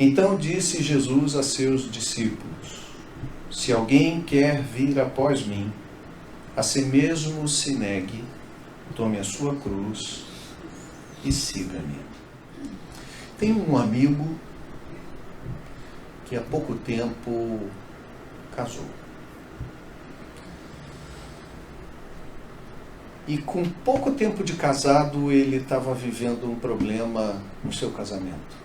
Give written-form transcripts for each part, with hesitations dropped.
Então disse Jesus a seus discípulos: se alguém quer vir após mim, a si mesmo se negue, tome a sua cruz e siga-me. Tenho um amigo que há pouco tempo casou. E com pouco tempo de casado, ele estava vivendo um problema no seu casamento.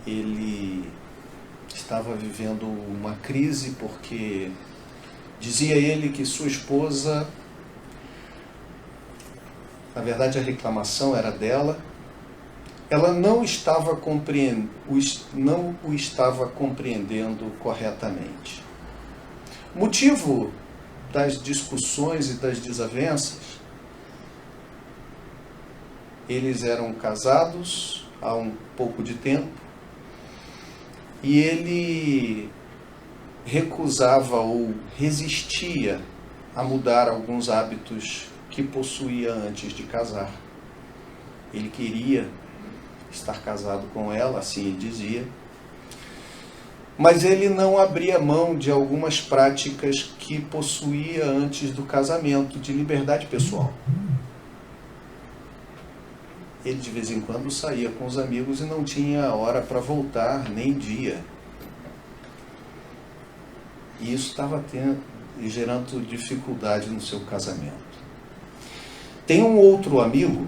Ele estava vivendo uma crise porque dizia ele que sua esposa, na verdade a reclamação era dela, ela não o estava compreendendo corretamente. O motivo das discussões e das desavenças, eles eram casados há um pouco de tempo e ele recusava ou resistia a mudar alguns hábitos que possuía antes de casar. Ele queria estar casado com ela, assim ele dizia, mas ele não abria mão de algumas práticas que possuía antes do casamento, de liberdade pessoal. Ele de vez em quando saía com os amigos e não tinha hora para voltar, nem dia. E isso estava gerando dificuldade no seu casamento. Tem um outro amigo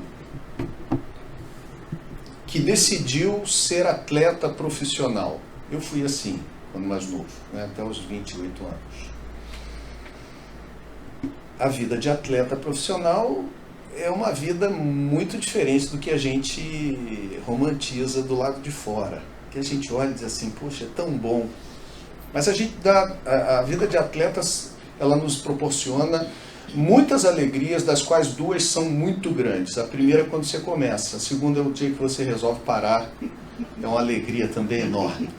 que decidiu ser atleta profissional. Eu fui assim, quando mais novo, até os 28 anos. A vida de atleta profissional é uma vida muito diferente do que a gente romantiza do lado de fora. Que a gente olha e diz assim, poxa, é tão bom. Mas a vida de atletas, ela nos proporciona muitas alegrias, das quais duas são muito grandes. A primeira é quando você começa, a segunda é o dia que você resolve parar. É uma alegria também enorme.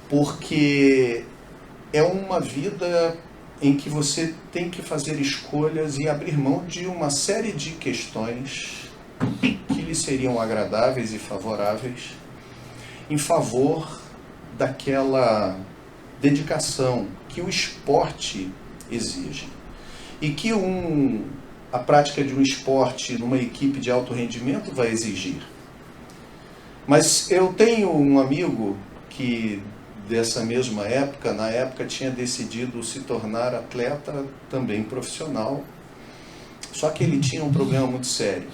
Porque é uma vida em que você tem que fazer escolhas e abrir mão de uma série de questões que lhe seriam agradáveis e favoráveis em favor daquela dedicação que o esporte exige. E que a prática de um esporte numa equipe de alto rendimento vai exigir. Mas eu tenho um amigo que, dessa mesma época, na época tinha decidido se tornar atleta também profissional, só que ele tinha um problema muito sério.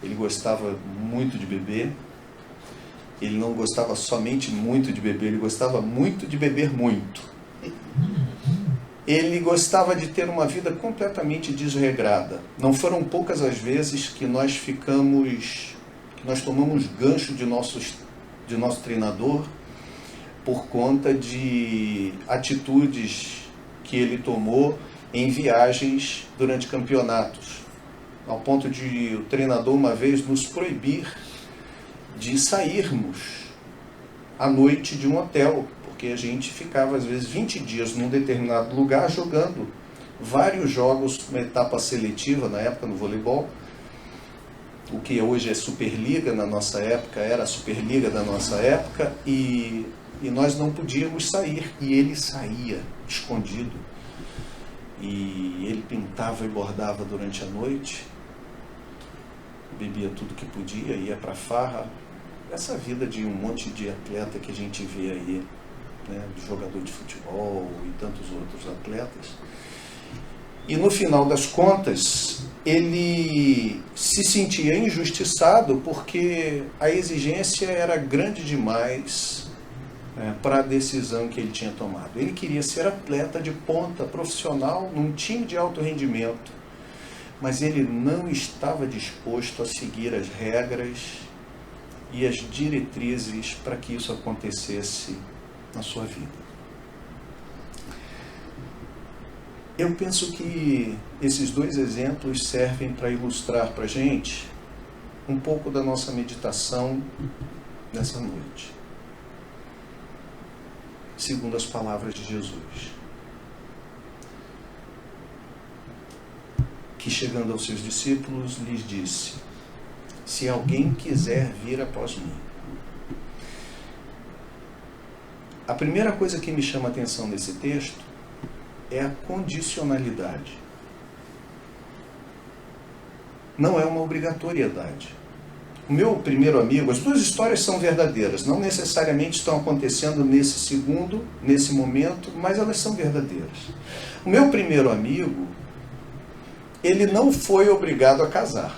Ele gostava muito de beber, ele não gostava somente muito de beber, ele gostava muito de beber muito. Ele gostava de ter uma vida completamente desregrada. Não foram poucas as vezes que nós tomamos gancho de nosso treinador por conta de atitudes que ele tomou em viagens durante campeonatos, ao ponto de o treinador uma vez nos proibir de sairmos à noite de um hotel, porque a gente ficava às vezes 20 dias num determinado lugar jogando vários jogos, uma etapa seletiva na época no voleibol, o que hoje é Superliga, na nossa época era a Superliga da nossa época, e nós não podíamos sair, e ele saía escondido, e ele pintava e bordava durante a noite, bebia tudo que podia, ia para farra, essa vida de um monte de atleta que a gente vê aí, de jogador de futebol e tantos outros atletas. E no final das contas, ele se sentia injustiçado porque a exigência era grande demais para a decisão que ele tinha tomado. Ele queria ser atleta de ponta, profissional, num time de alto rendimento, mas ele não estava disposto a seguir as regras e as diretrizes para que isso acontecesse na sua vida. Eu penso que esses dois exemplos servem para ilustrar para a gente um pouco da nossa meditação nessa noite, segundo as palavras de Jesus, que chegando aos seus discípulos lhes disse: se alguém quiser vir após mim. A primeira coisa que me chama a atenção nesse texto é a condicionalidade. Não é uma obrigatoriedade. O meu primeiro amigo, as duas histórias são verdadeiras, não necessariamente estão acontecendo nesse segundo, nesse momento, mas elas são verdadeiras. O meu primeiro amigo, ele não foi obrigado a casar.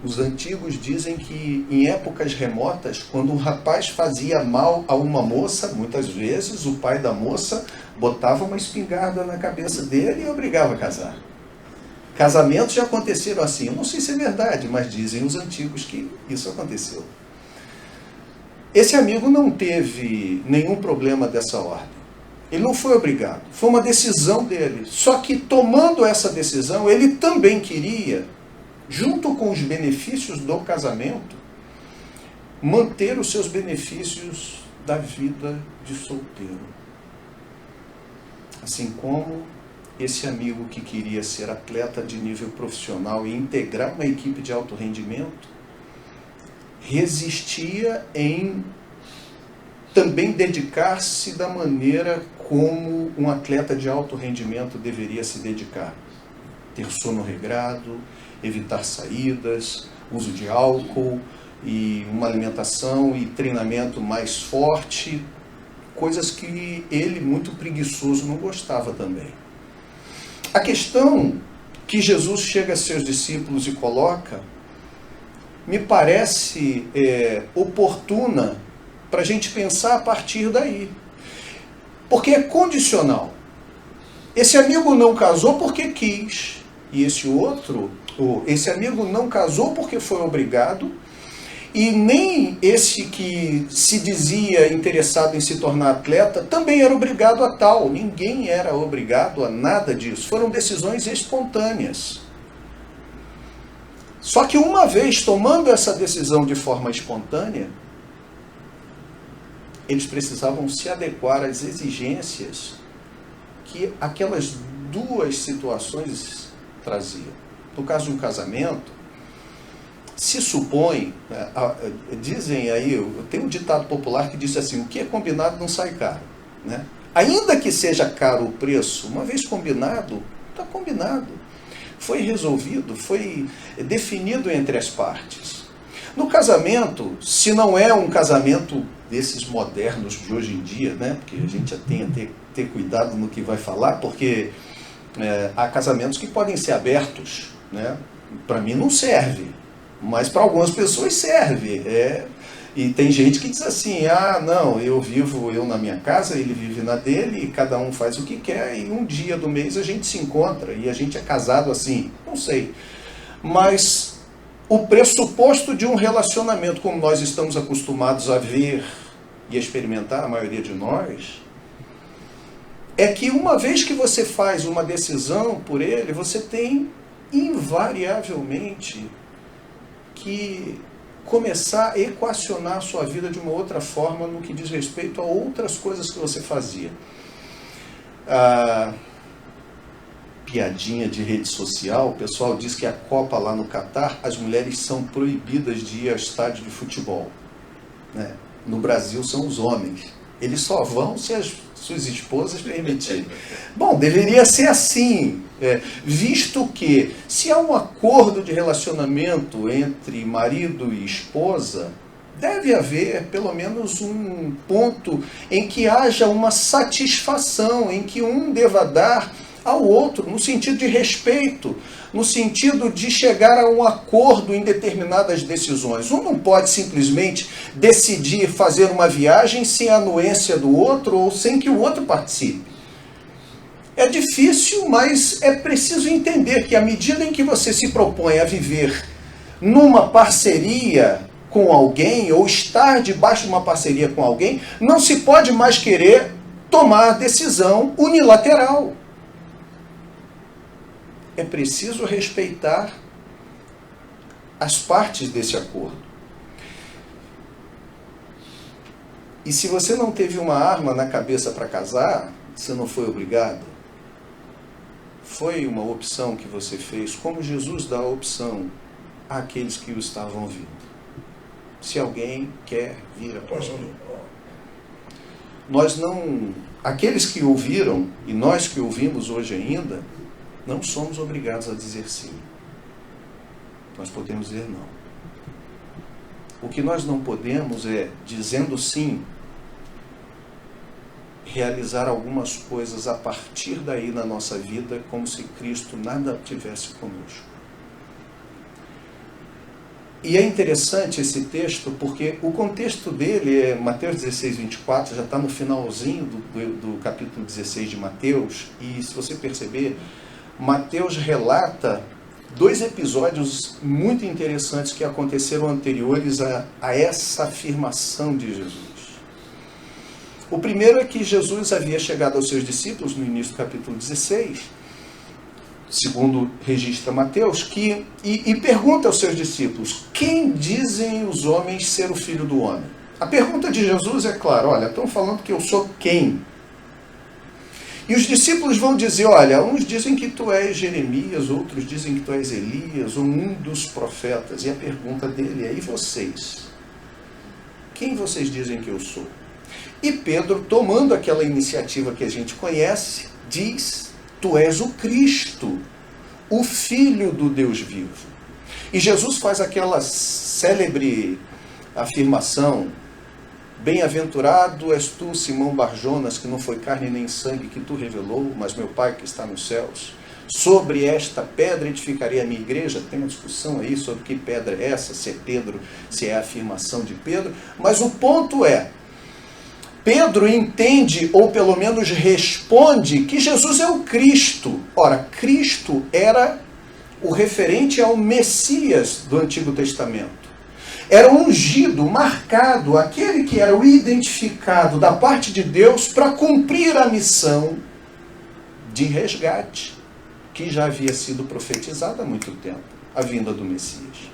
Os antigos dizem que em épocas remotas, quando um rapaz fazia mal a uma moça, muitas vezes o pai da moça botava uma espingarda na cabeça dele e obrigava a casar. Casamentos já aconteceram assim. Eu não sei se é verdade, mas dizem os antigos que isso aconteceu. Esse amigo não teve nenhum problema dessa ordem. Ele não foi obrigado. Foi uma decisão dele. Só que tomando essa decisão, ele também queria, junto com os benefícios do casamento, manter os seus benefícios da vida de solteiro. Assim como esse amigo que queria ser atleta de nível profissional e integrar uma equipe de alto rendimento, resistia em também dedicar-se da maneira como um atleta de alto rendimento deveria se dedicar. Ter sono regrado, evitar saídas, uso de álcool e uma alimentação e treinamento mais forte, coisas que ele, muito preguiçoso, não gostava também. A questão que Jesus chega a seus discípulos e coloca, me parece oportuna para a gente pensar a partir daí. Porque é condicional. Esse amigo não casou porque quis, e esse amigo não casou porque foi obrigado, e nem esse que se dizia interessado em se tornar atleta também era obrigado a tal. Ninguém era obrigado a nada disso. Foram decisões espontâneas. Só que uma vez tomando essa decisão de forma espontânea, eles precisavam se adequar às exigências que aquelas duas situações traziam. No caso de um casamento, se supõe, dizem aí, tem um ditado popular que diz assim, o que é combinado não sai caro, né? Ainda que seja caro o preço, uma vez combinado, está combinado. Foi resolvido, foi definido entre as partes. No casamento, se não é um casamento desses modernos de hoje em dia, né? Porque a gente já tem a ter cuidado no que vai falar, porque há casamentos que podem ser abertos, né? Para mim não serve. Mas para algumas pessoas serve. E tem gente que diz assim, não, eu na minha casa, ele vive na dele, e cada um faz o que quer, e um dia do mês a gente se encontra, e a gente é casado assim. Não sei. Mas o pressuposto de um relacionamento, como nós estamos acostumados a ver e a experimentar, a maioria de nós, é que uma vez que você faz uma decisão por ele, você tem invariavelmente que começar a equacionar a sua vida de uma outra forma no que diz respeito a outras coisas que você fazia. Piadinha de rede social, o pessoal diz que a Copa lá no Catar, as mulheres são proibidas de ir ao estádio de futebol, né? No Brasil são os homens. Eles só vão se as suas esposas permitirem. Bom, deveria ser assim, visto que se há um acordo de relacionamento entre marido e esposa, deve haver pelo menos um ponto em que haja uma satisfação, em que um deva dar ao outro, no sentido de respeito, no sentido de chegar a um acordo em determinadas decisões. Um não pode simplesmente decidir fazer uma viagem sem a anuência do outro ou sem que o outro participe. É difícil, mas é preciso entender que à medida em que você se propõe a viver numa parceria com alguém ou estar debaixo de uma parceria com alguém, não se pode mais querer tomar decisão unilateral. É preciso respeitar as partes desse acordo. E se você não teve uma arma na cabeça para casar, você não foi obrigado. Foi uma opção que você fez, como Jesus dá a opção àqueles que o estavam ouvindo. Se alguém quer vir após mim. Aqueles que ouviram, e nós que ouvimos hoje ainda, não somos obrigados a dizer sim. Nós podemos dizer não. O que nós não podemos é, dizendo sim, realizar algumas coisas a partir daí na nossa vida, como se Cristo nada tivesse conosco. E é interessante esse texto, porque o contexto dele é Mateus 16, 24, já está no finalzinho do capítulo 16 de Mateus, e se você perceber, Mateus relata 2 episódios muito interessantes que aconteceram anteriores a essa afirmação de Jesus. O primeiro é que Jesus havia chegado aos seus discípulos no início do capítulo 16, segundo registra Mateus, e pergunta aos seus discípulos: quem dizem os homens ser o Filho do Homem? A pergunta de Jesus é clara: olha, estão falando que eu sou quem? E os discípulos vão dizer: olha, uns dizem que tu és Jeremias, outros dizem que tu és Elias, ou um dos profetas. E a pergunta dele é: e vocês? Quem vocês dizem que eu sou? E Pedro, tomando aquela iniciativa que a gente conhece, diz: tu és o Cristo, o Filho do Deus vivo. E Jesus faz aquela célebre afirmação: bem-aventurado és tu, Simão Barjonas, que não foi carne nem sangue que tu revelou, mas meu Pai que está nos céus. Sobre esta pedra edificarei a minha igreja. Tem uma discussão aí sobre que pedra é essa, se é Pedro, se é a afirmação de Pedro. Mas o ponto é, Pedro entende, ou pelo menos responde, que Jesus é o Cristo. Ora, Cristo era o referente ao Messias do Antigo Testamento. Era o ungido, marcado, aquele que era o identificado da parte de Deus para cumprir a missão de resgate, que já havia sido profetizada há muito tempo, a vinda do Messias.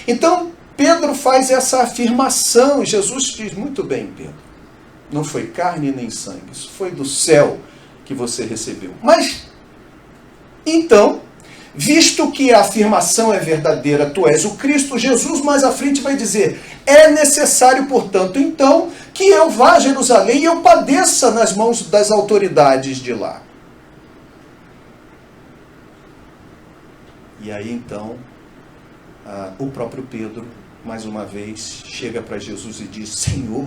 Então, Pedro faz essa afirmação, e Jesus diz: muito bem, Pedro. Não foi carne nem sangue, isso foi do céu que você recebeu. Mas, então, visto que a afirmação é verdadeira, tu és o Cristo, Jesus mais à frente vai dizer: é necessário, portanto, então, que eu vá a Jerusalém e eu padeça nas mãos das autoridades de lá. E aí, então, o próprio Pedro, mais uma vez, chega para Jesus e diz: Senhor,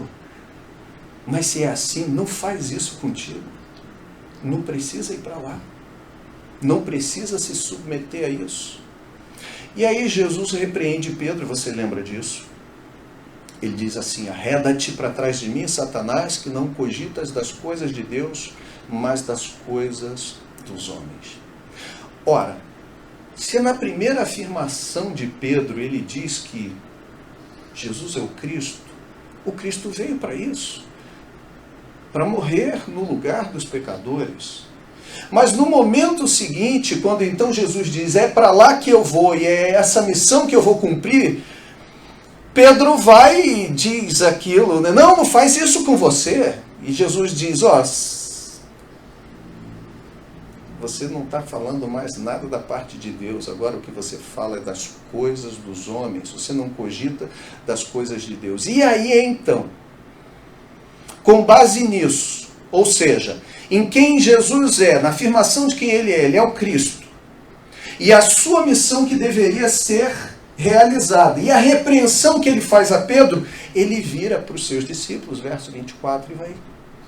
mas se é assim, não faz isso contigo. Não precisa ir para lá. Não precisa se submeter a isso. E aí Jesus repreende Pedro, você lembra disso? Ele diz assim: arreda-te para trás de mim, Satanás, que não cogitas das coisas de Deus, mas das coisas dos homens. Ora, se na primeira afirmação de Pedro ele diz que Jesus é o Cristo veio para isso. Para morrer no lugar dos pecadores. Mas no momento seguinte, quando então Jesus diz: é para lá que eu vou e é essa missão que eu vou cumprir, Pedro vai e diz aquilo, né? Não faz isso com você. E Jesus diz: ó, você não está falando mais nada da parte de Deus, agora o que você fala é das coisas dos homens, você não cogita das coisas de Deus. E aí então, com base nisso, ou seja, em quem Jesus é, na afirmação de quem ele é o Cristo, e a sua missão que deveria ser realizada, e a repreensão que ele faz a Pedro, ele vira para os seus discípulos, verso 24, e vai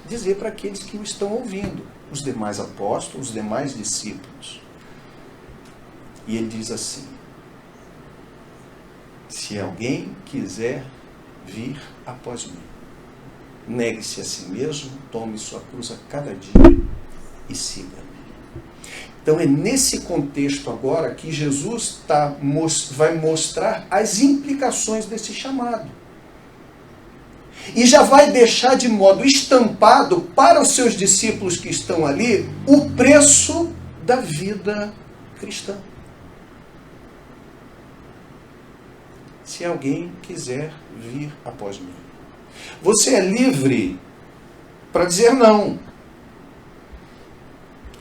dizer para aqueles que o estão ouvindo, os demais apóstolos, os demais discípulos. E ele diz assim: se alguém quiser vir após mim, negue-se a si mesmo, tome sua cruz a cada dia e siga-me. Então é nesse contexto agora que Jesus vai mostrar as implicações desse chamado. E já vai deixar de modo estampado para os seus discípulos que estão ali o preço da vida cristã. Se alguém quiser vir após mim. Você é livre para dizer não.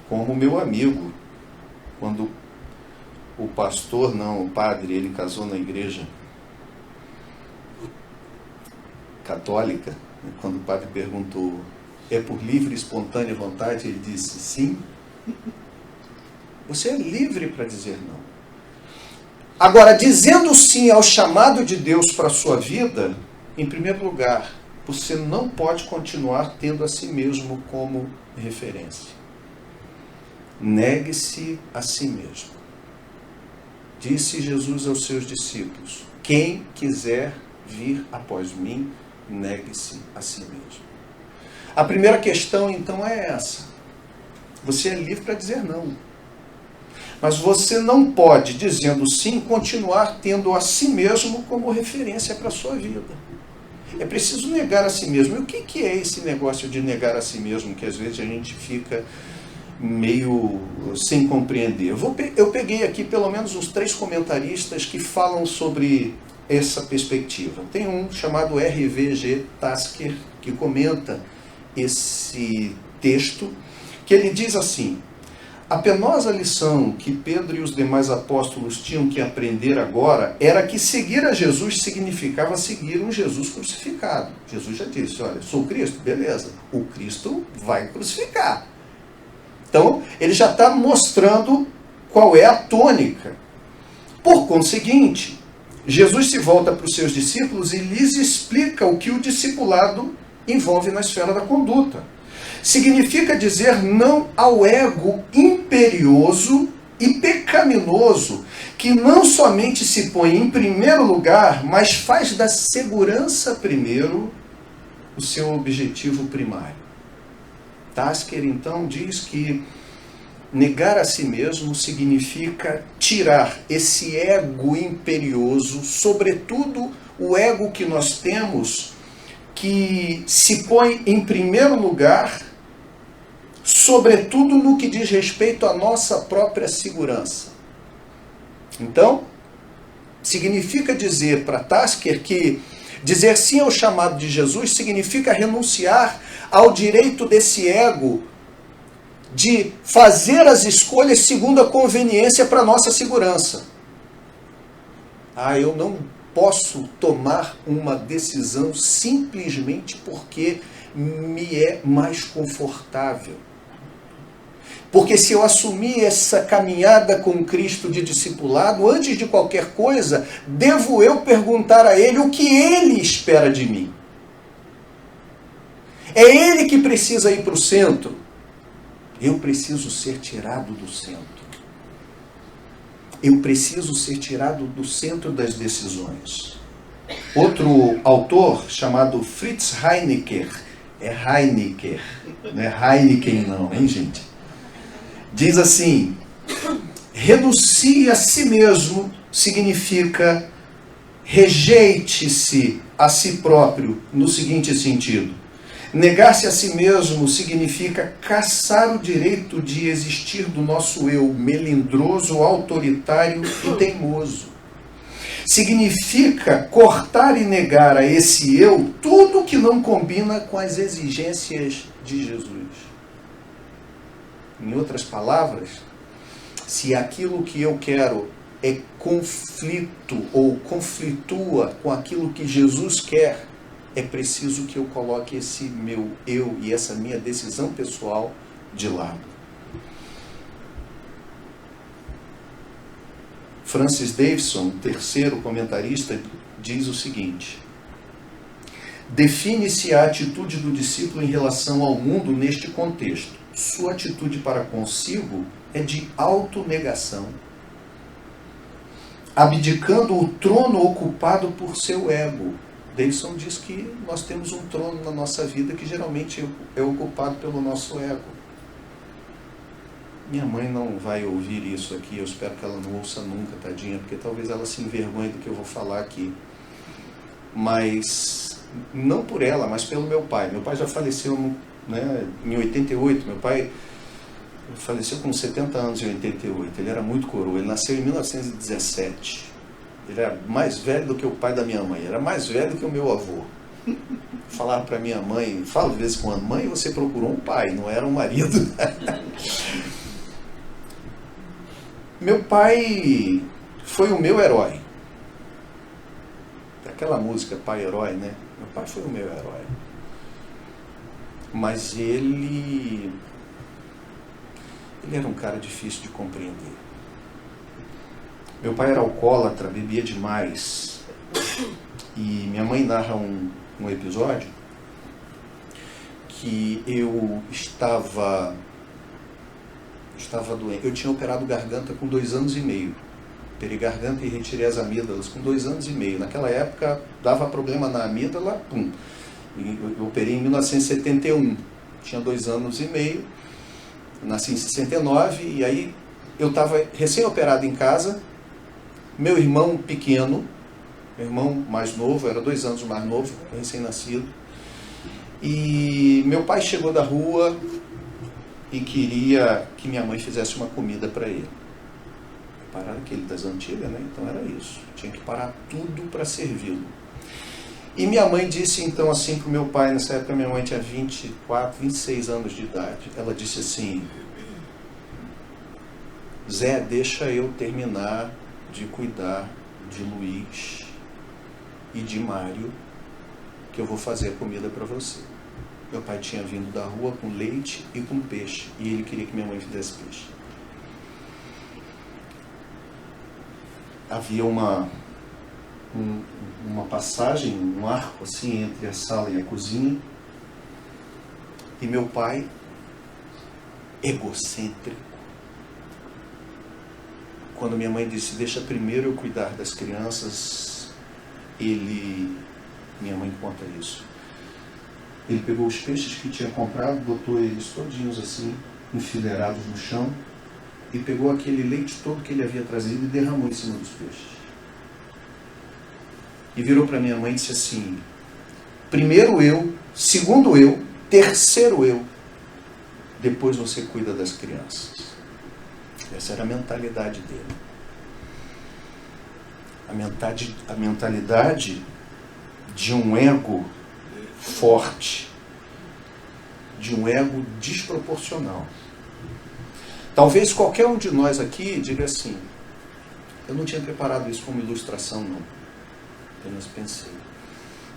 Como o meu amigo, quando o pastor, não, o padre, ele casou na igreja católica. Quando o padre perguntou, é por livre e espontânea vontade? Ele disse, sim. Você é livre para dizer não. Agora, dizendo sim ao chamado de Deus para a sua vida, em primeiro lugar, você não pode continuar tendo a si mesmo como referência. Negue-se a si mesmo. Disse Jesus aos seus discípulos, quem quiser vir após mim, negue-se a si mesmo. A primeira questão, então, é essa. Você é livre para dizer não. Mas você não pode, dizendo sim, continuar tendo a si mesmo como referência para a sua vida. É preciso negar a si mesmo. E o que é esse negócio de negar a si mesmo, que às vezes a gente fica meio sem compreender? Eu peguei aqui pelo menos uns 3 comentaristas que falam sobre essa perspectiva. Tem um chamado R.V.G. Tasker, que comenta esse texto, que ele diz assim, a penosa lição que Pedro e os demais apóstolos tinham que aprender agora era que seguir a Jesus significava seguir um Jesus crucificado. Jesus já disse, olha, sou Cristo, beleza, o Cristo vai crucificar. Então, ele já está mostrando qual é a tônica. Por conseguinte, Jesus se volta para os seus discípulos e lhes explica o que o discipulado envolve na esfera da conduta. Significa dizer não ao ego imperioso e pecaminoso, que não somente se põe em primeiro lugar, mas faz da segurança primeiro o seu objetivo primário. Tasker, então, diz que negar a si mesmo significa tirar esse ego imperioso, sobretudo o ego que nós temos, que se põe em primeiro lugar, sobretudo no que diz respeito à nossa própria segurança. Então, significa dizer para Tasker que dizer sim ao chamado de Jesus significa renunciar ao direito desse ego de fazer as escolhas segundo a conveniência para a nossa segurança. Eu não posso tomar uma decisão simplesmente porque me é mais confortável. Porque se eu assumir essa caminhada com Cristo de discipulado, antes de qualquer coisa, devo eu perguntar a Ele o que Ele espera de mim. É Ele que precisa ir para o centro. Eu preciso ser tirado do centro. Eu preciso ser tirado do centro das decisões. Outro autor, chamado Fritz Heinecker, é Heinecker, não é Heineken não, hein, gente? Diz assim, renuncie a si mesmo significa rejeite-se a si próprio, no seguinte sentido. Negar-se a si mesmo significa caçar o direito de existir do nosso eu melindroso, autoritário e teimoso. Significa cortar e negar a esse eu tudo que não combina com as exigências de Jesus. Em outras palavras, se aquilo que eu quero é conflito ou conflitua com aquilo que Jesus quer, é preciso que eu coloque esse meu eu e essa minha decisão pessoal de lado. Francis Davidson, terceiro comentarista, diz o seguinte: define-se a atitude do discípulo em relação ao mundo neste contexto. Sua atitude para consigo é de autonegação, abdicando o trono ocupado por seu ego. Davidson diz que nós temos um trono na nossa vida que geralmente é ocupado pelo nosso ego. Minha mãe não vai ouvir isso aqui, eu espero que ela não ouça nunca, tadinha, porque talvez ela se envergonhe do que eu vou falar aqui. Mas, não por ela, mas pelo meu pai. Meu pai já faleceu em 88, meu pai faleceu com 70 anos em 88, ele era muito coroa, ele nasceu em 1917. Ele era mais velho do que o pai da minha mãe, era mais velho do que o meu avô. Falava para minha mãe, falo de vez em quando, mãe, você procurou um pai, não era um marido. Meu pai foi o meu herói. Aquela música, Pai Herói, né? Meu pai foi o meu herói. Mas ele era um cara difícil de compreender. Meu pai era alcoólatra, bebia demais. E minha mãe narra um episódio que eu estava doente. Eu tinha operado garganta com 2 anos e meio. Operei garganta e retirei as amígdalas com 2 anos e meio. Naquela época, dava problema na amígdala, pum. Eu operei em 1971. Tinha 2 anos e meio. Nasci em 69 e aí eu estava recém-operado em casa. Meu irmão pequeno, meu irmão mais novo, era 2 anos mais novo, recém-nascido. E meu pai chegou da rua e queria que minha mãe fizesse uma comida para ele. Parar aquele das antigas, né? Então era isso. Tinha que parar tudo para servi-lo. E minha mãe disse então assim para o meu pai, nessa época minha mãe tinha 24, 26 anos de idade. Ela disse assim: Zé, deixa eu terminar de cuidar de Luiz e de Mário, que eu vou fazer a comida para você. Meu pai tinha vindo da rua com leite e com peixe, e ele queria que minha mãe fizesse peixe. Havia uma passagem, um arco assim entre a sala e a cozinha, e meu pai, egocêntrico, quando minha mãe disse, deixa primeiro eu cuidar das crianças, minha mãe conta isso, ele pegou os peixes que tinha comprado, botou eles todinhos assim, enfileirados no chão, e pegou aquele leite todo que ele havia trazido e derramou em cima dos peixes. E virou para minha mãe e disse assim, primeiro eu, segundo eu, terceiro eu, depois você cuida das crianças. Essa era a mentalidade dele. A mentalidade de um ego forte, de um ego desproporcional. Talvez qualquer um de nós aqui diga assim, eu não tinha preparado isso como ilustração, não. Apenas pensei.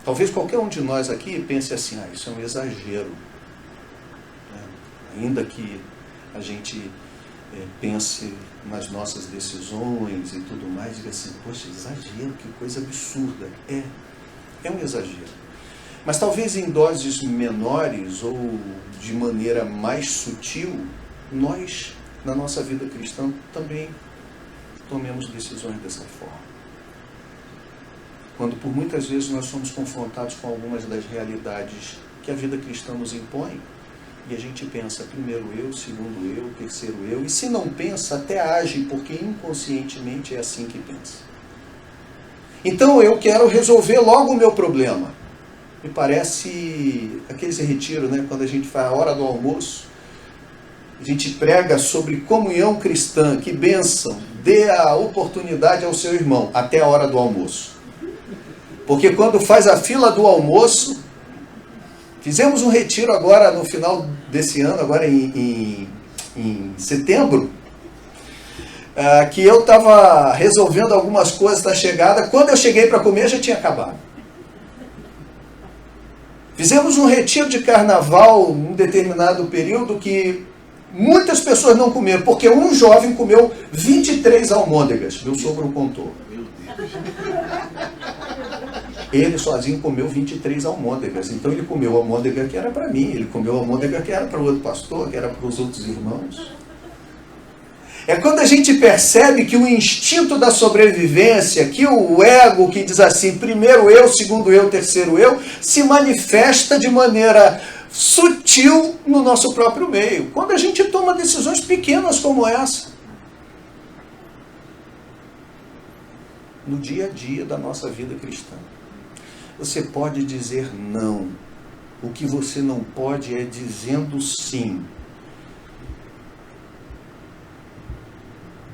Talvez qualquer um de nós aqui pense assim, isso é um exagero. Ainda que a gente pense nas nossas decisões e tudo mais, diga assim, poxa, exagero, que coisa absurda. É um exagero. Mas talvez em doses menores ou de maneira mais sutil, nós, na nossa vida cristã, também tomemos decisões dessa forma. Quando por muitas vezes nós somos confrontados com algumas das realidades que a vida cristã nos impõe, e a gente pensa, primeiro eu, segundo eu, terceiro eu, e se não pensa, até age, porque inconscientemente é assim que pensa. Então eu quero resolver logo o meu problema. Me parece aqueles retiros, né? Quando a gente faz a hora do almoço, a gente prega sobre comunhão cristã, que bênção, dê a oportunidade ao seu irmão, até a hora do almoço. Porque quando faz a fila do almoço, fizemos um retiro agora no final desse ano, agora em setembro, que eu estava resolvendo algumas coisas da chegada, quando eu cheguei para comer já tinha acabado. Fizemos um retiro de carnaval em um determinado período que muitas pessoas não comeram, porque um jovem comeu 23 almôndegas, meu sogro contou. Ele sozinho comeu 23 almôndegas. Então ele comeu a almôndega que era para mim, ele comeu a almôndega que era para o outro pastor, que era para os outros irmãos. É quando a gente percebe que o instinto da sobrevivência, que o ego que diz assim, primeiro eu, segundo eu, terceiro eu, se manifesta de maneira sutil no nosso próprio meio. Quando a gente toma decisões pequenas como essa. No dia a dia da nossa vida cristã. Você pode dizer não. O que você não pode é dizendo sim.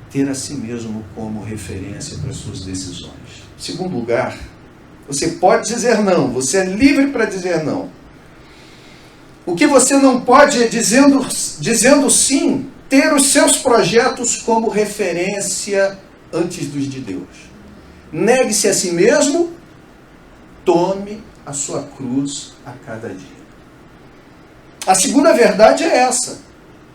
Ter a si mesmo como referência para as suas decisões. Segundo lugar, você pode dizer não. Você é livre para dizer não. O que você não pode é dizendo sim ter os seus projetos como referência antes dos de Deus. Negue-se a si mesmo, tome a sua cruz a cada dia. A segunda verdade é essa.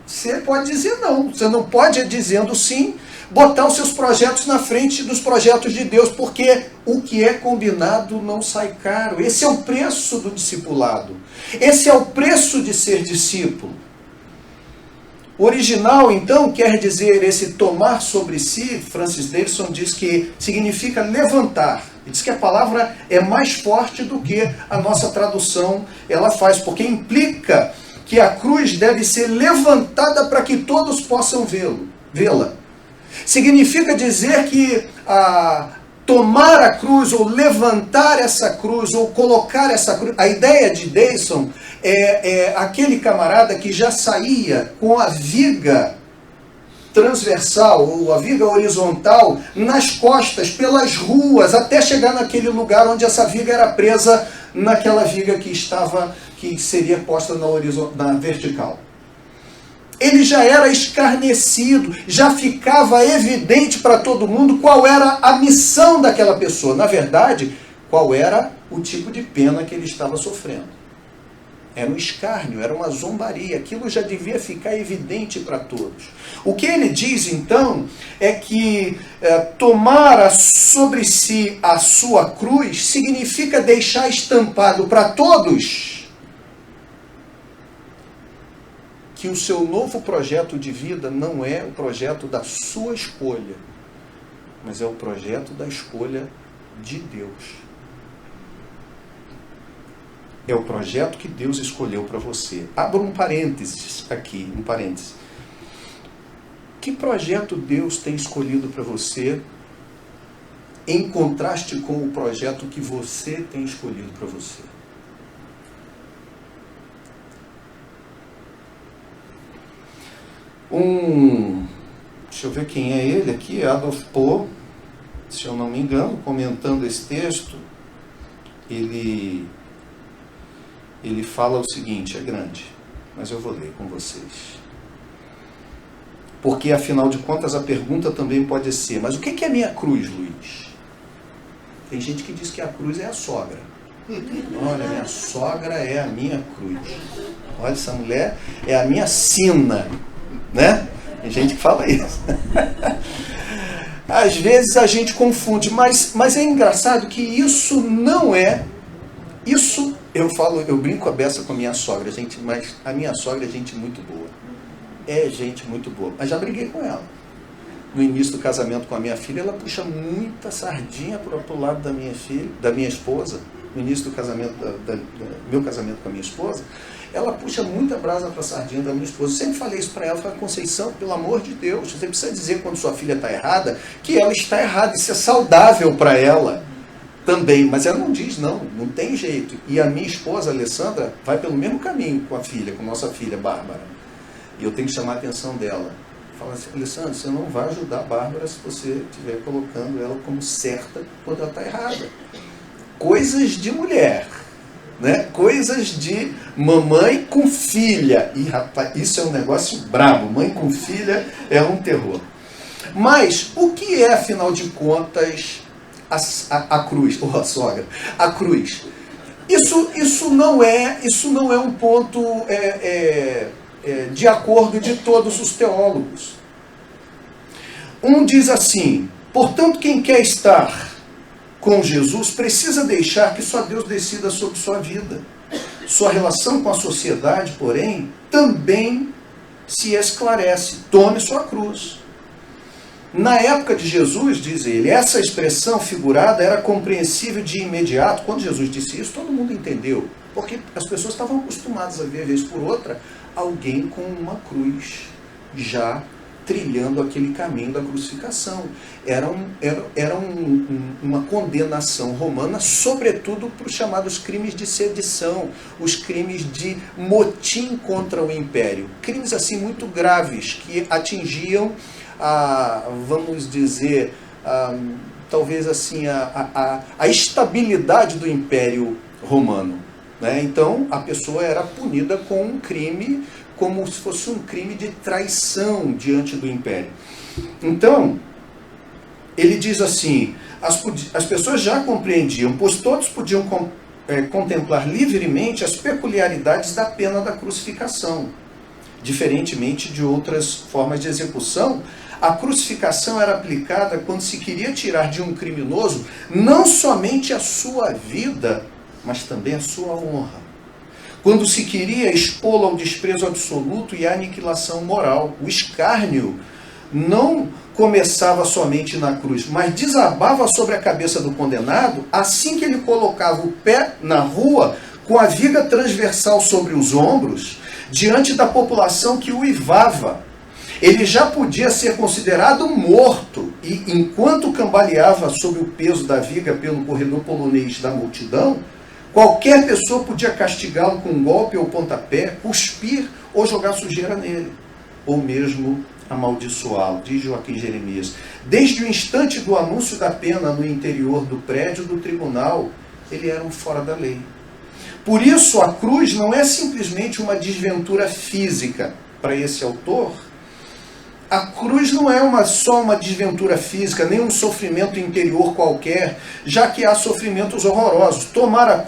Você pode dizer não, você não pode, dizendo sim, botar os seus projetos na frente dos projetos de Deus, porque o que é combinado não sai caro. Esse é o preço do discipulado. Esse é o preço de ser discípulo. O original, então, quer dizer esse tomar sobre si. Francis Davidson diz que significa levantar. Ele diz que a palavra é mais forte do que a nossa tradução ela faz, porque implica que a cruz deve ser levantada para que todos possam vê-la. Significa dizer que tomar a cruz, ou levantar essa cruz, ou colocar essa cruz. A ideia de Davidson é aquele camarada que já saía com a viga transversal, ou a viga horizontal, nas costas, pelas ruas, até chegar naquele lugar onde essa viga era presa naquela viga que seria posta na vertical. Ele já era escarnecido, já ficava evidente para todo mundo qual era a missão daquela pessoa. Na verdade, qual era o tipo de pena que ele estava sofrendo. Era um escárnio, era uma zombaria. Aquilo já devia ficar evidente para todos. O que ele diz, então, é que tomar sobre si a sua cruz significa deixar estampado para todos que o seu novo projeto de vida não é o projeto da sua escolha, mas é o projeto da escolha de Deus. É o projeto que Deus escolheu para você. Abra um parênteses aqui, um parênteses. Que projeto Deus tem escolhido para você em contraste com o projeto que você tem escolhido para você? Deixa eu ver quem é ele aqui, Adolf Poe, se eu não me engano, comentando esse texto, ele fala o seguinte, é grande, mas eu vou ler com vocês. Porque, afinal de contas, a pergunta também pode ser, mas o que é a minha cruz, Luiz? Tem gente que diz que a cruz é a sogra. Olha, minha sogra é a minha cruz. Olha, essa mulher é a minha sina, né? Tem gente que fala isso. Às vezes a gente confunde, mas é engraçado que isso não é... Isso, eu brinco a beça com a minha sogra, gente, mas a minha sogra é gente muito boa. É gente muito boa. Mas já briguei com ela. No início do casamento com a minha filha, ela puxa muita sardinha para o lado da minha esposa. No início do casamento, meu casamento com a minha esposa, ela puxa muita brasa para a sardinha da minha esposa. Eu sempre falei isso para ela, falei, Conceição, pelo amor de Deus, você precisa dizer quando sua filha está errada, que ela está errada, isso é saudável para ela também, mas ela não diz não tem jeito. E a minha esposa, Alessandra, vai pelo mesmo caminho com nossa filha, Bárbara. E eu tenho que chamar a atenção dela. Fala assim, Alessandra, você não vai ajudar a Bárbara se você estiver colocando ela como certa quando ela está errada. Coisas de mulher, né? Coisas de mamãe com filha. E rapaz, isso é um negócio brabo. Mãe com filha é um terror. Mas o que é, afinal de contas, a cruz, ou a sogra? A cruz. Isso não é um ponto de acordo de todos os teólogos. Um diz assim, portanto, quem quer estar com Jesus precisa deixar que só Deus decida sobre sua vida. Sua relação com a sociedade, porém, também se esclarece. Tome sua cruz. Na época de Jesus, diz ele, essa expressão figurada era compreensível de imediato. Quando Jesus disse isso, todo mundo entendeu. Porque as pessoas estavam acostumadas a ver, vez por outra, alguém com uma cruz já trilhando aquele caminho da crucificação. Era uma condenação romana, sobretudo para os chamados crimes de sedição, os crimes de motim contra o império. Crimes assim muito graves, que atingiam vamos dizer, talvez assim, a estabilidade do império romano. Né? Então, a pessoa era punida com um crime como se fosse um crime de traição diante do império. Então, ele diz assim, as pessoas já compreendiam, pois todos podiam contemplar livremente as peculiaridades da pena da crucificação. Diferentemente de outras formas de execução, a crucificação era aplicada quando se queria tirar de um criminoso não somente a sua vida, mas também a sua honra. Quando se queria expô-lo ao desprezo absoluto e à aniquilação moral. O escárnio não começava somente na cruz, mas desabava sobre a cabeça do condenado assim que ele colocava o pé na rua com a viga transversal sobre os ombros, diante da população que uivava. Ele já podia ser considerado morto e, enquanto cambaleava sob o peso da viga pelo corredor polonês da multidão, qualquer pessoa podia castigá-lo com um golpe ou pontapé, cuspir ou jogar sujeira nele, ou mesmo amaldiçoá-lo, diz Joaquim Jeremias. Desde o instante do anúncio da pena no interior do prédio do tribunal, ele era um fora da lei. Por isso, a cruz não é simplesmente uma desventura física. Para esse autor, a cruz não é só uma desventura física, nem um sofrimento interior qualquer, já que há sofrimentos horrorosos. Tomar a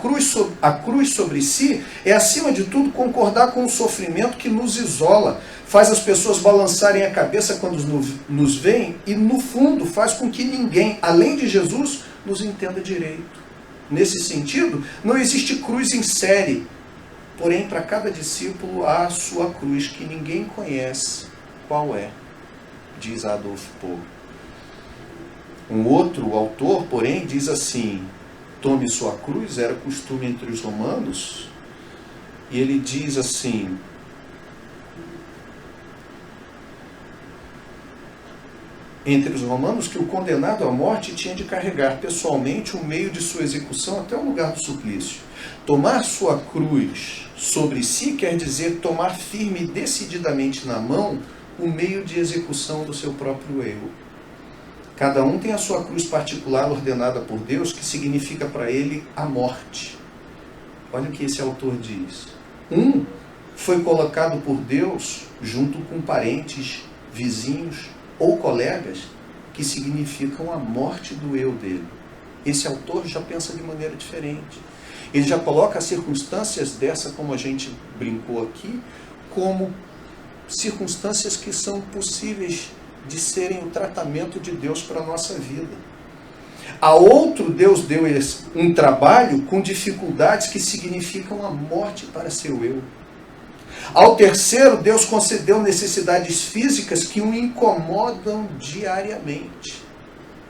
cruz sobre si é, acima de tudo, concordar com o sofrimento que nos isola, faz as pessoas balançarem a cabeça quando nos veem e, no fundo, faz com que ninguém, além de Jesus, nos entenda direito. Nesse sentido, não existe cruz em série, porém, para cada discípulo há a sua cruz, que ninguém conhece qual é, diz Adolf Pohl. Um outro autor, porém, diz assim, tome sua cruz, era costume entre os romanos, e ele diz assim, entre os romanos, que o condenado à morte tinha de carregar pessoalmente o meio de sua execução até o lugar do suplício. Tomar sua cruz sobre si quer dizer tomar firme e decididamente na mão o meio de execução do seu próprio eu. Cada um tem a sua cruz particular ordenada por Deus, que significa para ele a morte. Olha o que esse autor diz. Um foi colocado por Deus junto com parentes, vizinhos ou colegas, que significam a morte do eu dele. Esse autor já pensa de maneira diferente. Ele já coloca as circunstâncias dessa, como a gente brincou aqui, como circunstâncias que são possíveis de serem o tratamento de Deus para a nossa vida. A outro, Deus deu um trabalho com dificuldades que significam a morte para seu eu. Ao terceiro, Deus concedeu necessidades físicas que o incomodam diariamente.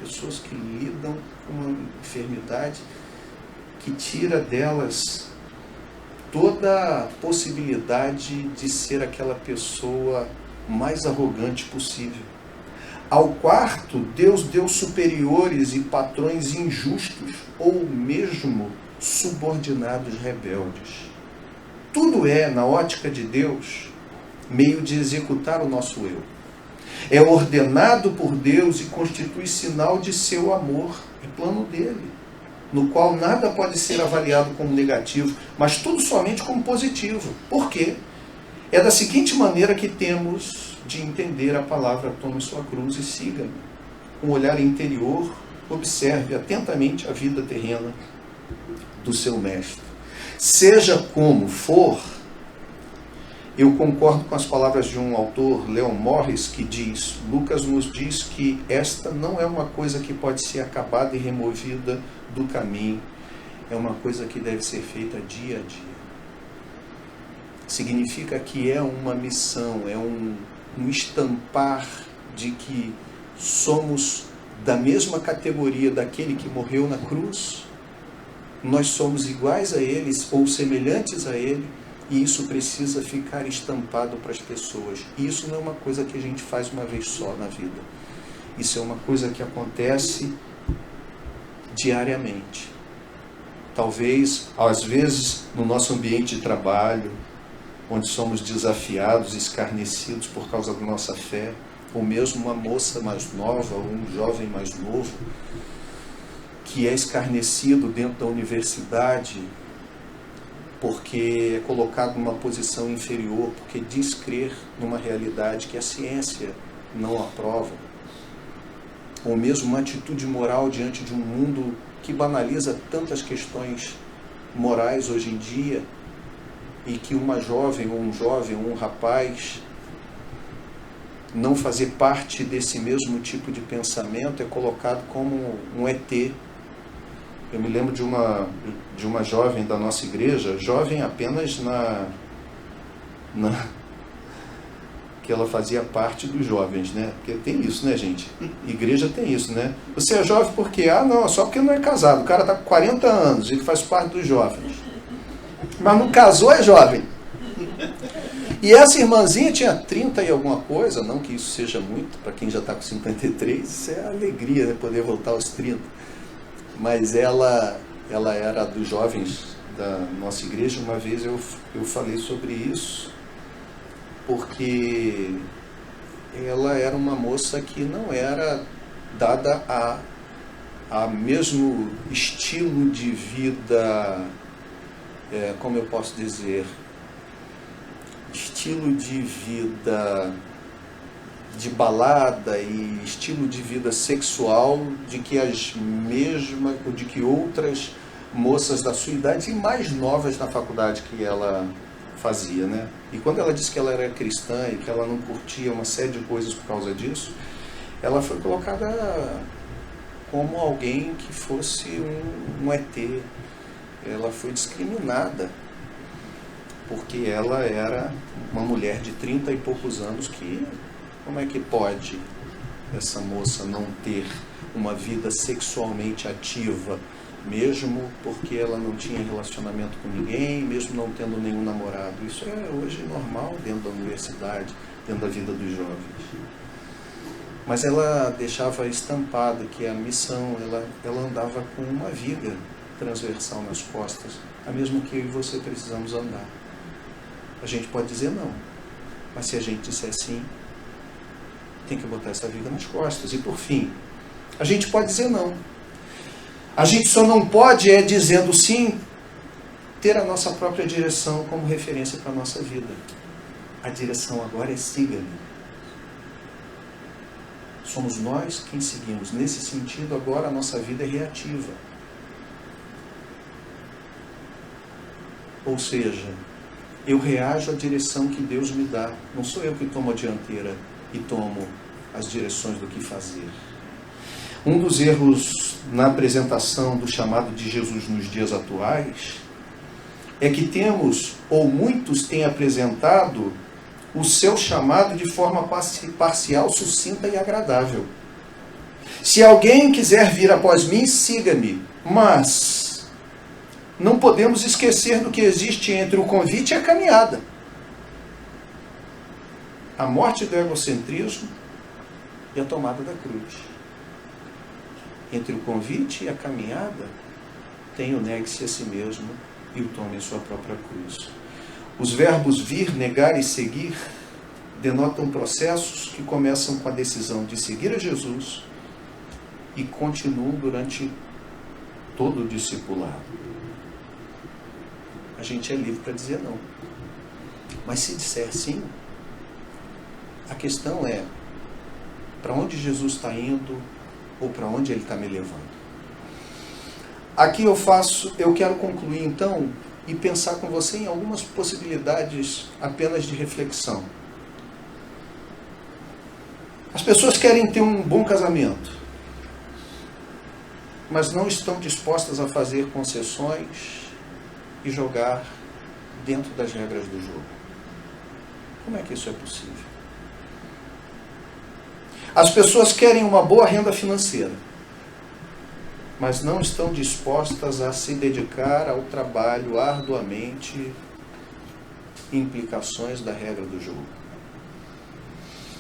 Pessoas que lidam com uma enfermidade que tira delas toda a possibilidade de ser aquela pessoa mais arrogante possível. Ao quarto, Deus deu superiores e patrões injustos ou mesmo subordinados rebeldes. Tudo é, na ótica de Deus, meio de executar o nosso eu. É ordenado por Deus e constitui sinal de seu amor, é plano dele, no qual nada pode ser avaliado como negativo, mas tudo somente como positivo. Por quê? É da seguinte maneira que temos de entender a palavra tome sua cruz e siga-me. Com um olhar interior, observe atentamente a vida terrena do seu mestre. Seja como for, eu concordo com as palavras de um autor, Leon Morris, que diz, Lucas nos diz que esta não é uma coisa que pode ser acabada e removida do caminho, é uma coisa que deve ser feita dia a dia. Significa que é uma missão, é um estampar de que somos da mesma categoria daquele que morreu na cruz, nós somos iguais a eles ou semelhantes a ele, e isso precisa ficar estampado para as pessoas. E isso não é uma coisa que a gente faz uma vez só na vida. Isso é uma coisa que acontece diariamente. Talvez, às vezes, no nosso ambiente de trabalho, onde somos desafiados, escarnecidos por causa da nossa fé, ou mesmo uma moça mais nova, ou um jovem mais novo, que é escarnecido dentro da universidade, porque é colocado numa posição inferior, porque diz crer numa realidade que a ciência não aprova, ou mesmo uma atitude moral diante de um mundo que banaliza tantas questões morais hoje em dia, e que uma jovem ou um rapaz não fazer parte desse mesmo tipo de pensamento é colocado como um ET. Eu me lembro de uma jovem da nossa igreja, jovem apenas que ela fazia parte dos jovens, né? Porque tem isso, né, gente? Igreja tem isso, né? Você é jovem por quê? Ah, não, só porque não é casado. O cara está com 40 anos, ele faz parte dos jovens. Mas não casou, é jovem. E essa irmãzinha tinha 30 e alguma coisa, não que isso seja muito, para quem já está com 53, isso é alegria, né, poder voltar aos 30. Mas ela era dos jovens da nossa igreja. Uma vez eu falei sobre isso, porque ela era uma moça que não era dada a mesmo estilo de vida, como eu posso dizer, estilo de vida de balada e estilo de vida sexual de que outras moças da sua idade e mais novas na faculdade que ela fazia, né? E quando ela disse que ela era cristã e que ela não curtia uma série de coisas por causa disso, ela foi colocada como alguém que fosse um ET. Ela foi discriminada porque ela era uma mulher de 30 e poucos anos que... Como é que pode essa moça não ter uma vida sexualmente ativa, mesmo porque ela não tinha relacionamento com ninguém, mesmo não tendo nenhum namorado? Isso é hoje normal dentro da universidade, dentro da vida dos jovens. Mas ela deixava estampado que a missão, ela andava com uma viga transversal nas costas, a mesma que eu e você precisamos andar. A gente pode dizer não, mas se a gente disser sim, tem que botar essa viga nas costas. E por fim, a gente pode dizer não. A gente só não pode, dizendo sim, ter a nossa própria direção como referência para a nossa vida. A direção agora é siga-me. Somos nós quem seguimos. Nesse sentido, agora a nossa vida é reativa. Ou seja, eu reajo à direção que Deus me dá. Não sou eu que tomo a dianteira e tomo as direções do que fazer. Um dos erros na apresentação do chamado de Jesus nos dias atuais é que temos, ou muitos têm apresentado, o seu chamado de forma parcial, sucinta e agradável. Se alguém quiser vir após mim, siga-me. Mas não podemos esquecer do que existe entre o convite e a caminhada. A morte do egocentrismo e a tomada da cruz. Entre o convite e a caminhada, tem o negue-se a si mesmo e o tome a sua própria cruz. Os verbos vir, negar e seguir denotam processos que começam com a decisão de seguir a Jesus e continuam durante todo o discipulado. A gente é livre para dizer não. Mas se disser sim, a questão é para onde Jesus está indo ou para onde Ele está me levando. Aqui eu quero concluir então e pensar com você em algumas possibilidades apenas de reflexão. As pessoas querem ter um bom casamento, mas não estão dispostas a fazer concessões e jogar dentro das regras do jogo. Como é que isso é possível? As pessoas querem uma boa renda financeira, mas não estão dispostas a se dedicar ao trabalho arduamente, implicações da regra do jogo.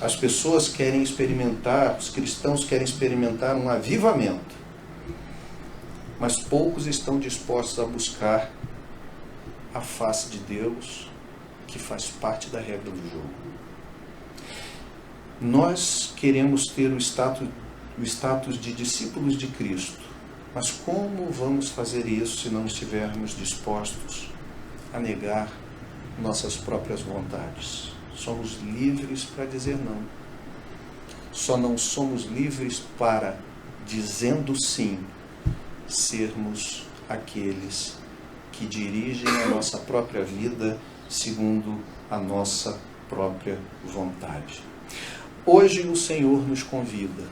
As pessoas querem experimentar, os cristãos querem experimentar um avivamento, mas poucos estão dispostos a buscar a face de Deus, que faz parte da regra do jogo. Nós queremos ter o status de discípulos de Cristo, mas como vamos fazer isso se não estivermos dispostos a negar nossas próprias vontades. Somos livres para dizer não. Só não somos livres para, dizendo sim, sermos aqueles que dirigem a nossa própria vida segundo a nossa própria vontade. Hoje o Senhor nos convida.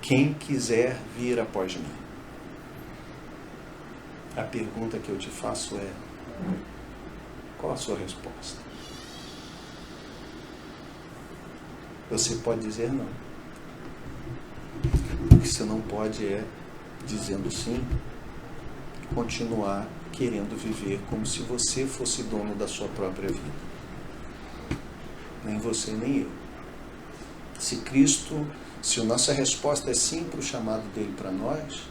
Quem quiser vir após mim. A pergunta que eu te faço é: qual a sua resposta? Você pode dizer não. O que você não pode é, dizendo sim, continuar querendo viver como se você fosse dono da sua própria vida. Nem você, nem eu. Se a nossa resposta é sim para o chamado dele para nós,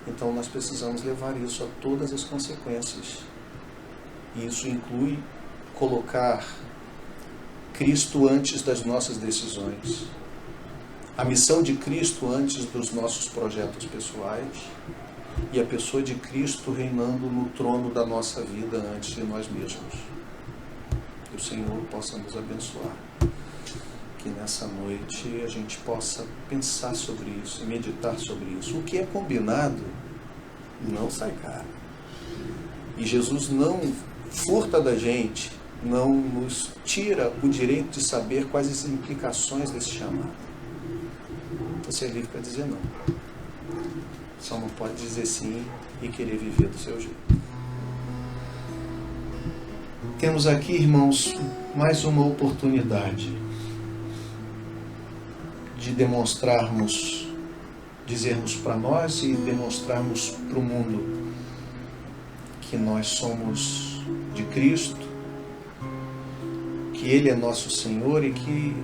então nós precisamos levar isso a todas as consequências. E isso inclui colocar Cristo antes das nossas decisões, a missão de Cristo antes dos nossos projetos pessoais e a pessoa de Cristo reinando no trono da nossa vida antes de nós mesmos. Que o Senhor possa nos abençoar. Que nessa noite a gente possa pensar sobre isso, meditar sobre isso. O que é combinado não sai caro. E Jesus não furta da gente, não nos tira o direito de saber quais as implicações desse chamado. Você é livre para dizer não. Só não pode dizer sim e querer viver do seu jeito. Temos aqui, irmãos, mais uma oportunidade de demonstrarmos, dizermos para nós e demonstrarmos para o mundo que nós somos de Cristo, que Ele é nosso Senhor e que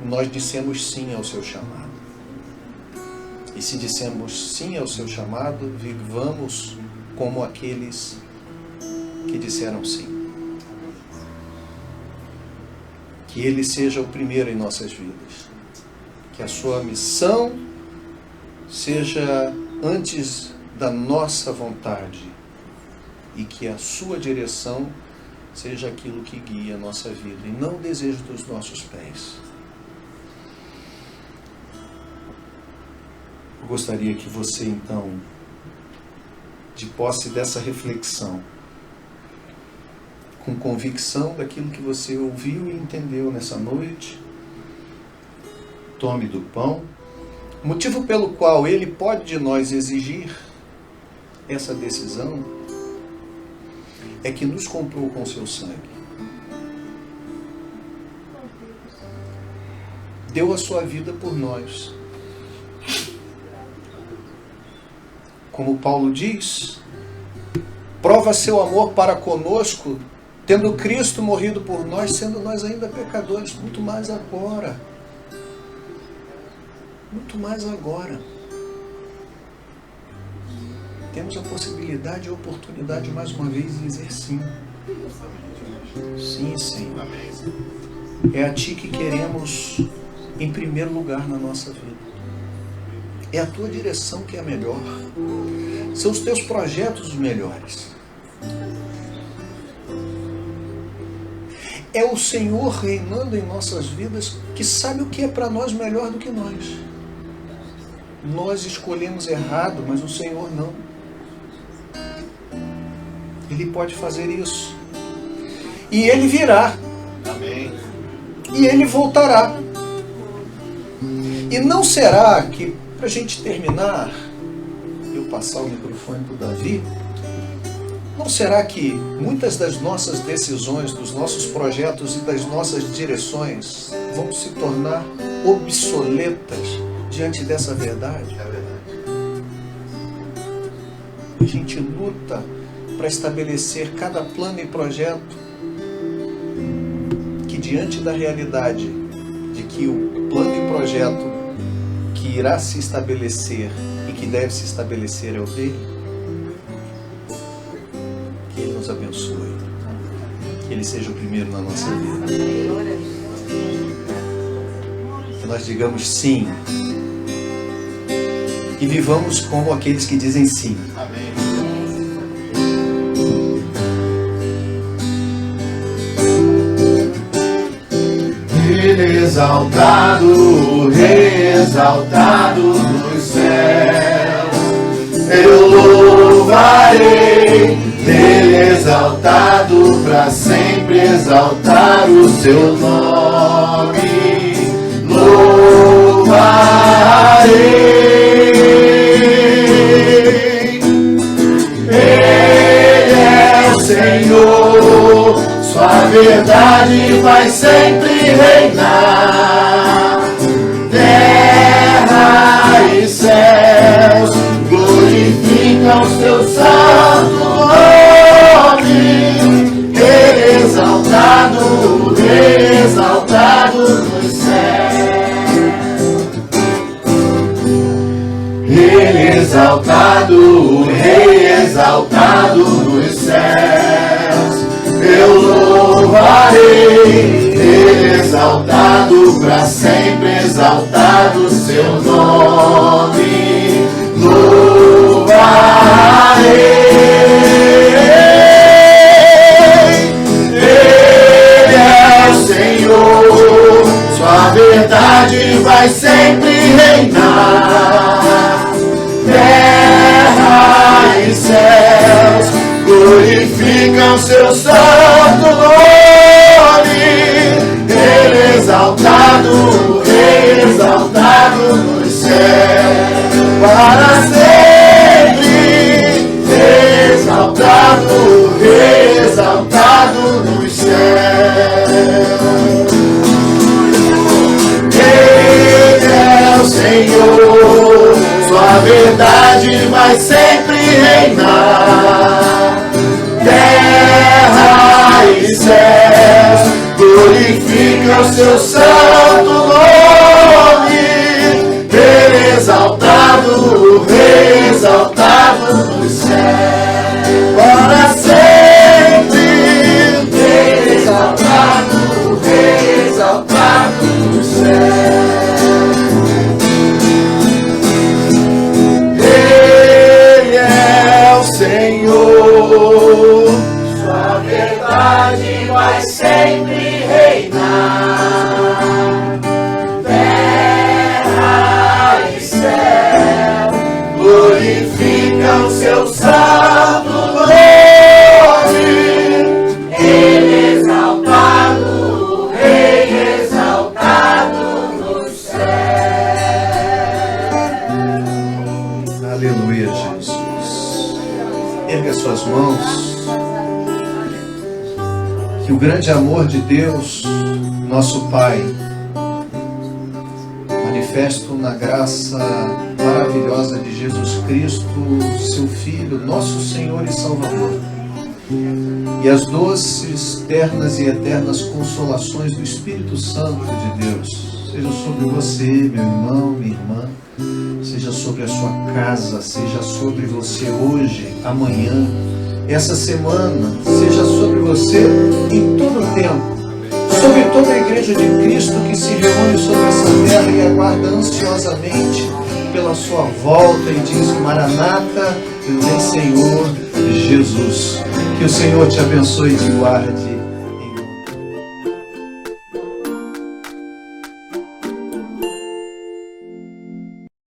nós dissemos sim ao seu chamado. E se dissemos sim ao seu chamado, vivamos como aqueles que disseram sim. Que Ele seja o primeiro em nossas vidas. Que a sua missão seja antes da nossa vontade e que a sua direção seja aquilo que guia a nossa vida e não o desejo dos nossos pés. Eu gostaria que você, então, de posse dessa reflexão, com convicção daquilo que você ouviu e entendeu nessa noite, tome do pão. O motivo pelo qual Ele pode de nós exigir essa decisão é que nos comprou com seu sangue. Deu a sua vida por nós. Como Paulo diz, prova seu amor para conosco, tendo Cristo morrido por nós, sendo nós ainda pecadores, muito mais agora. Muito mais agora. Temos a possibilidade e a oportunidade, mais uma vez, de dizer sim. Sim, Senhor. É a Ti que queremos em primeiro lugar na nossa vida. É a Tua direção que é a melhor. São os Teus projetos os melhores. É o Senhor reinando em nossas vidas que sabe o que é para nós melhor do que nós. Nós escolhemos errado, mas o Senhor não. Ele pode fazer isso. E Ele virá. Amém. E Ele voltará. E não será que, para a gente terminar, eu passar o microfone para o Davi, não será que muitas das nossas decisões, dos nossos projetos e das nossas direções vão se tornar obsoletas diante dessa verdade? É verdade. A gente luta para estabelecer cada plano e projeto que, diante da realidade de que o plano e projeto que irá se estabelecer e que deve se estabelecer é o dele, que Ele nos abençoe, que Ele seja o primeiro na nossa vida, que nós digamos sim e vivamos como aqueles que dizem sim. Amém. Ele exaltado, o Rei exaltado nos céus. Eu louvarei, Ele exaltado, para sempre exaltar o seu nome. Louvarei, Ele é o Senhor, sua verdade vai sempre reinar. Terra e céus glorificam o seu santo nome. Ele exaltado, exaltado nos céus. Ele exaltado, o Rei exaltado nos céus. Eu louvarei, Ele exaltado, para sempre exaltado o seu nome. Louvarei, Ele é o Senhor, sua verdade vai sempre reinar. Terra e céus glorificam seu santo nome. Ele exaltado, exaltado nos céus, para sempre. Exaltado, exaltado nos céus. Ele é o Senhor, sua verdade vai sempre reinar. Terra e céus glorificam o seu santo nome. Ele exaltado, exaltado nos céus, para sempre. Exaltado, exaltado nos céus. Ele é o Senhor, sua verdade vai sempre reinar. Terra e céu glorificam seu santo nome. Ele exaltado, Rei exaltado nos céus. Aleluia, Jesus. Ergue as suas mãos. Que o grande amor de Deus, nosso Pai, manifesto na graça maravilhosa de Jesus Cristo, seu Filho, nosso Senhor e Salvador, e as doces, ternas e eternas consolações do Espírito Santo de Deus, seja sobre você, meu irmão, minha irmã, seja sobre a sua casa, seja sobre você hoje, amanhã, essa semana, seja sobre você em todo o tempo, sobre toda a igreja de Cristo que se reúne sobre essa terra e aguarda ansiosamente pela sua volta e diz: Maranata, vem Senhor Jesus. Que o Senhor te abençoe e te guarde.